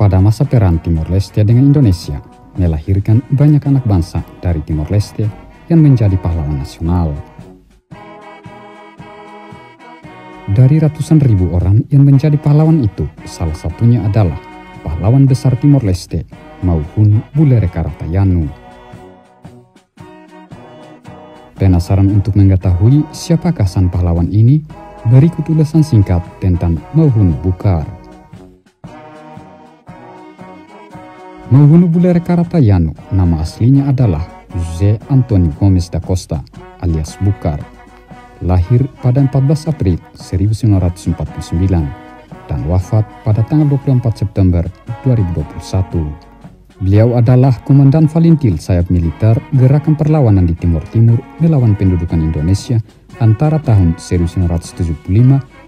pada masa perang Timor Leste dengan Indonesia melahirkan banyak anak bangsa dari Timor Leste yang menjadi pahlawan nasional. Dari ratusan ribu orang yang menjadi pahlawan itu, salah satunya adalah pahlawan besar Timor Leste, Mauhunu Bulere Karatayanu. Penasaran untuk mengetahui siapakah sang pahlawan ini? Berikut ulasan singkat tentang Mauhunu Bukar. Mauhunu Bulere Karatayanu, nama aslinya adalah José Antônio Gomes da Costa alias Bukar. Lahir pada 14 April 1949 dan wafat pada tanggal 24 September 2021. Beliau adalah Komandan Valintil sayap militer gerakan perlawanan di Timur Timur melawan pendudukan Indonesia antara tahun 1975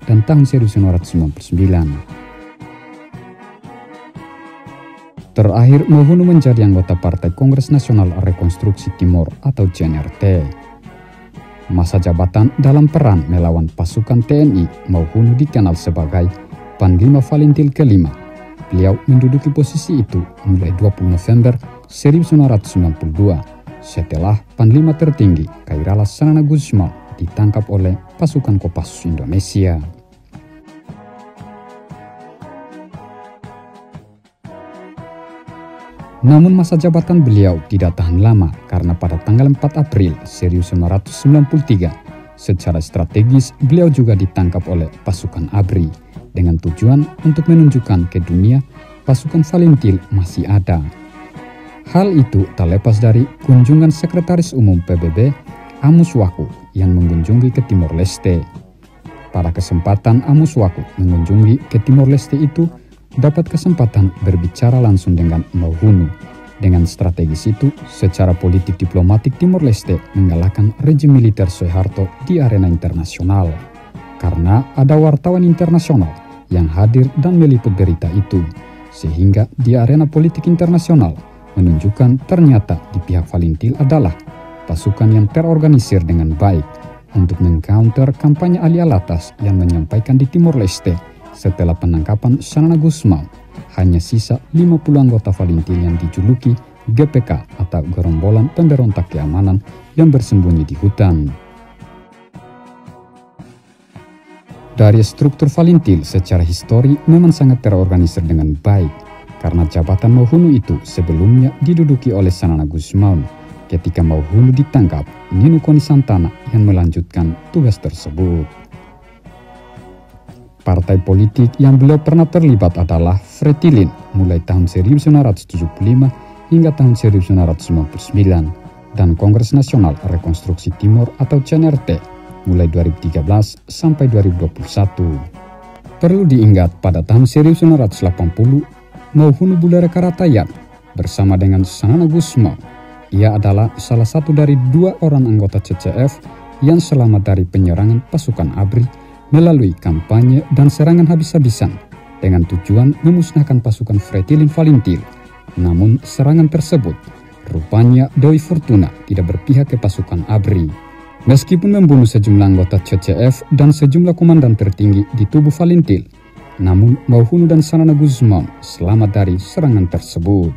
dan tahun 1999. Terakhir, Mauhunu menjadi anggota Partai Kongres Nasional Rekonstruksi Timor atau CNRT. Masa jabatan dalam perang melawan pasukan TNI, Mauhunu dikenal sebagai Panglima Valintil kelima. Beliau menduduki posisi itu mulai 20 November 1992 setelah Panglima tertinggi Kairala Sanana Gusman ditangkap oleh pasukan Kopassus Indonesia. Namun masa jabatan beliau tidak tahan lama karena pada tanggal 4 April 1993 secara strategis beliau juga ditangkap oleh pasukan ABRI dengan tujuan untuk menunjukkan ke dunia pasukan Valintil masih ada. Hal itu tak lepas dari kunjungan Sekretaris Umum PBB Amus Waku yang mengunjungi ke Timor Leste. Pada kesempatan Amus Waku mengunjungi ke Timor Leste itu, dapat kesempatan berbicara langsung dengan Mauhunu. Dengan strategis itu, secara politik diplomatik Timor Leste mengalahkan rejim militer Soeharto di arena internasional. Karena ada wartawan internasional yang hadir dan meliput berita itu, sehingga di arena politik internasional menunjukkan ternyata di pihak Valintil adalah pasukan yang terorganisir dengan baik untuk mengcounter kampanye Ali Alatas yang menyampaikan di Timor Leste setelah penangkapan Sanana Gusman, hanya sisa 50 anggota Valintil yang dijuluki GPK atau Gerombolan Pemberontak Keamanan yang bersembunyi di hutan. Dari struktur Valintil secara histori memang sangat terorganisir dengan baik, karena jabatan Mauhunu itu sebelumnya diduduki oleh Sanana Gusman. Ketika Mauhunu ditangkap, Ninu Koni Santana yang melanjutkan tugas tersebut. Partai politik yang beliau pernah terlibat adalah Fretilin mulai tahun 1975 hingga tahun 1999 dan Kongres Nasional Rekonstruksi Timor atau CNRT mulai 2013 sampai 2021. Perlu diingat pada tahun 1980 Mauhunu Bulere Karatayanu bersama dengan Sanana Gusman, ia adalah salah satu dari 2 orang anggota CCF yang selamat dari penyerangan pasukan ABRI melalui kampanye dan serangan habis-habisan dengan tujuan memusnahkan pasukan Fretilin Valintil. Namun serangan tersebut rupanya Doi Fortuna tidak berpihak ke pasukan ABRI. Meskipun membunuh sejumlah anggota CCF dan sejumlah komandan tertinggi di tubuh Valintil, namun Mauhunu dan Sanana Gusman selamat dari serangan tersebut.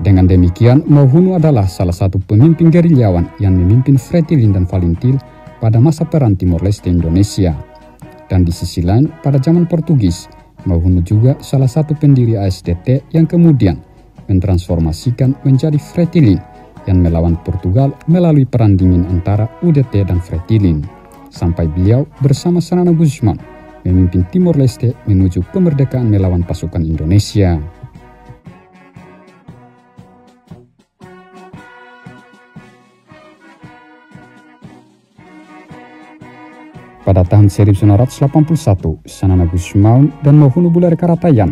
Dengan demikian, Mauhunu adalah salah satu pemimpin gerilyawan yang memimpin Fretilin dan Valintil pada masa perang Timor Leste Indonesia. Dan di sisi lain, pada zaman Portugis, Mauhunu juga salah satu pendiri ASDT yang kemudian mentransformasikan menjadi Fretilin yang melawan Portugal melalui perang dingin antara UDT dan Fretilin, sampai beliau bersama Sanana Gusman memimpin Timor Leste menuju kemerdekaan melawan pasukan Indonesia. Pada tahun 1981, Sanana Gusman dan Mauhunu Bulere Karatayanu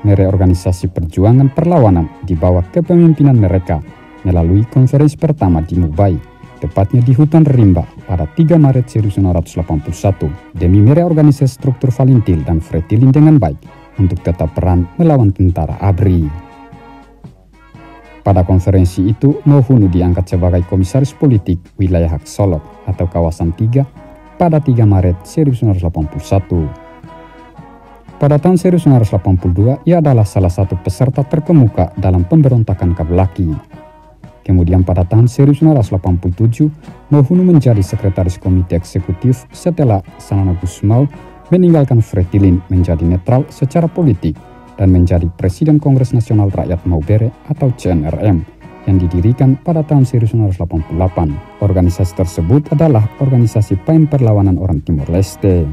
mereorganisasi perjuangan perlawanan di bawah kepemimpinan mereka melalui konferensi pertama di Mumbai, tepatnya di hutan rimba pada 3 Maret 1981 demi mereorganisasi struktur Valintil dan Fretilin dengan baik untuk tetap perang melawan tentara ABRI. Pada konferensi itu, Mauhunu diangkat sebagai komisaris politik wilayah Hak Solok atau kawasan 3 pada 3 Maret 1981. Pada tahun 1982, ia adalah salah satu peserta terkemuka dalam pemberontakan Kablaki. Kemudian pada tahun 1987, Mauhunu menjadi sekretaris komite eksekutif setelah Sanana Gusmao meninggalkan Fretilin menjadi netral secara politik dan menjadi Presiden Kongres Nasional Rakyat Maubere atau CNRM yang didirikan pada tahun 1988. Organisasi tersebut adalah organisasi PAIN Perlawanan Orang Timor Leste.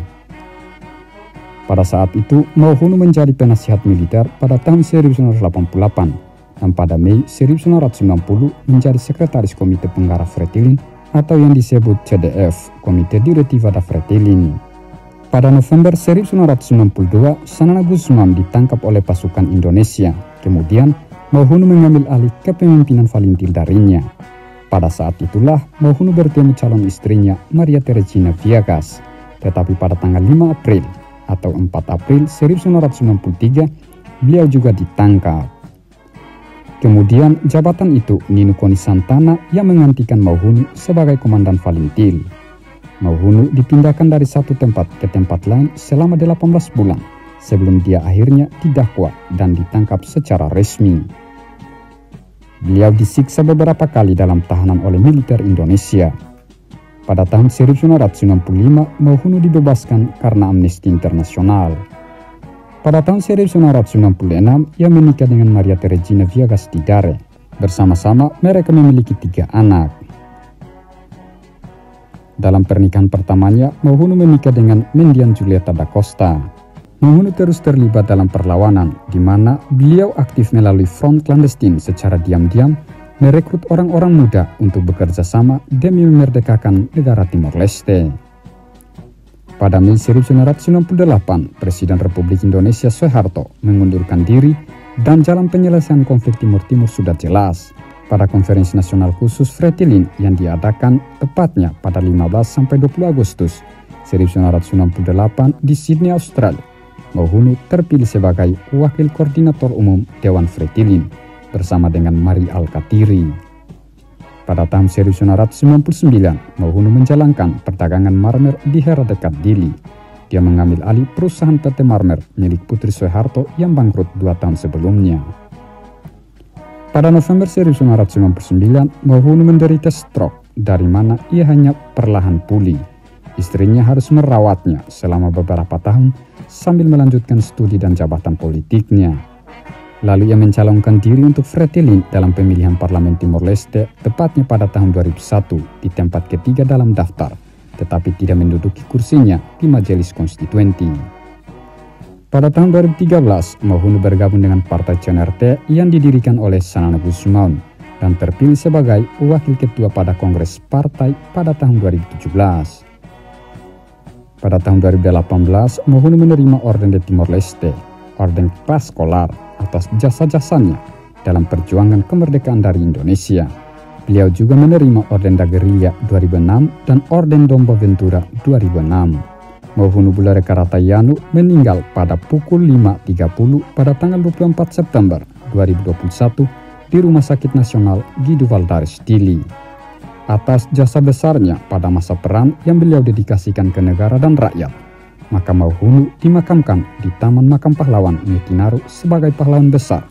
Pada saat itu, Mauhunu menjadi penasihat militer pada tahun 1988 dan pada Mei 1990 menjadi sekretaris Komite Penggarap Fretilin atau yang disebut CDF, Komite Direktiva da Fretilin. Pada November 1992, Sanana Gusmao ditangkap oleh pasukan Indonesia. Kemudian, Mauhunu mengambil alih kepemimpinan Valintil darinya. Pada saat itulah, Mauhunu bertemu calon istrinya, Maria Teresina Viegas. Tetapi pada tanggal 5 April atau 4 April 1993, beliau juga ditangkap. Kemudian, jabatan itu Ninu Koni Santana yang menggantikan Mauhunu sebagai komandan Valintil. Mauhunu dipindahkan dari satu tempat ke tempat lain selama 18 bulan sebelum dia akhirnya didakwa dan ditangkap secara resmi. Beliau disiksa beberapa kali dalam tahanan oleh militer Indonesia. Pada tahun 1995, Mauhunu dibebaskan karena Amnesty Internasional. Pada tahun 1996, ia menikah dengan Maria Teresina Viegas di Dare. Bersama-sama, mereka memiliki 3 anak. Dalam pernikahan pertamanya, Mauhunu menikah dengan Mendian Julieta da Costa. Mauhunu terus terlibat dalam perlawanan, di mana beliau aktif melalui front clandestine secara diam-diam, merekrut orang-orang muda untuk bekerja sama demi memerdekakan negara Timor Leste. Pada Mei 1998, Presiden Republik Indonesia Soeharto mengundurkan diri dan jalan penyelesaian konflik Timur Timur sudah jelas. Pada Konferensi Nasional Khusus Fretilin yang diadakan tepatnya pada 15-20 Agustus 1998 di Sydney, Australia, Mauhunu terpilih sebagai Wakil Koordinator Umum Dewan Fretilin bersama dengan Mari Alkatiri. Pada tahun 1999, Mauhunu menjalankan perdagangan marmer di Hera dekat Dili. Dia mengambil alih perusahaan PT Marmer milik Putri Soeharto yang bangkrut 2 tahun sebelumnya. Pada November 1999, Mauhunu menderita stroke, dari mana ia hanya perlahan pulih. Istrinya harus merawatnya selama beberapa tahun sambil melanjutkan studi dan jabatan politiknya. Lalu ia mencalonkan diri untuk Fretilin dalam pemilihan Parlemen Timor Leste tepatnya pada tahun 2001 di tempat ketiga dalam daftar, tetapi tidak menduduki kursinya di Majelis Konstituenti. Pada tahun 2013, Mauhunu bergabung dengan Partai CNRT yang didirikan oleh Sanana Gusmao dan terpilih sebagai Wakil Ketua pada Kongres Partai pada tahun 2017. Pada tahun 2018, Mauhunu menerima Orden de Timor Leste, Orden Praskolar, atas jasa-jasanya dalam perjuangan kemerdekaan dari Indonesia. Beliau juga menerima Orden da Guerrilla 2006 dan Orden Dombo Ventura 2006. Mauhunu Bulere Karatayanu meninggal pada pukul 5.30 pada tanggal 24 September 2021 di Rumah Sakit Nasional Guido Valadares Dili. Atas jasa besarnya pada masa perang yang beliau dedikasikan ke negara dan rakyat, maka Mauhunu dimakamkan di Taman Makam Pahlawan Metinaro sebagai pahlawan besar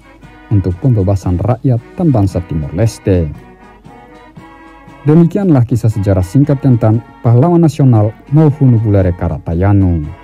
untuk pembebasan rakyat dan bangsa Timor Leste. Demikianlah kisah sejarah singkat tentang pahlawan nasional Mauhunu Bulere Karatayanu.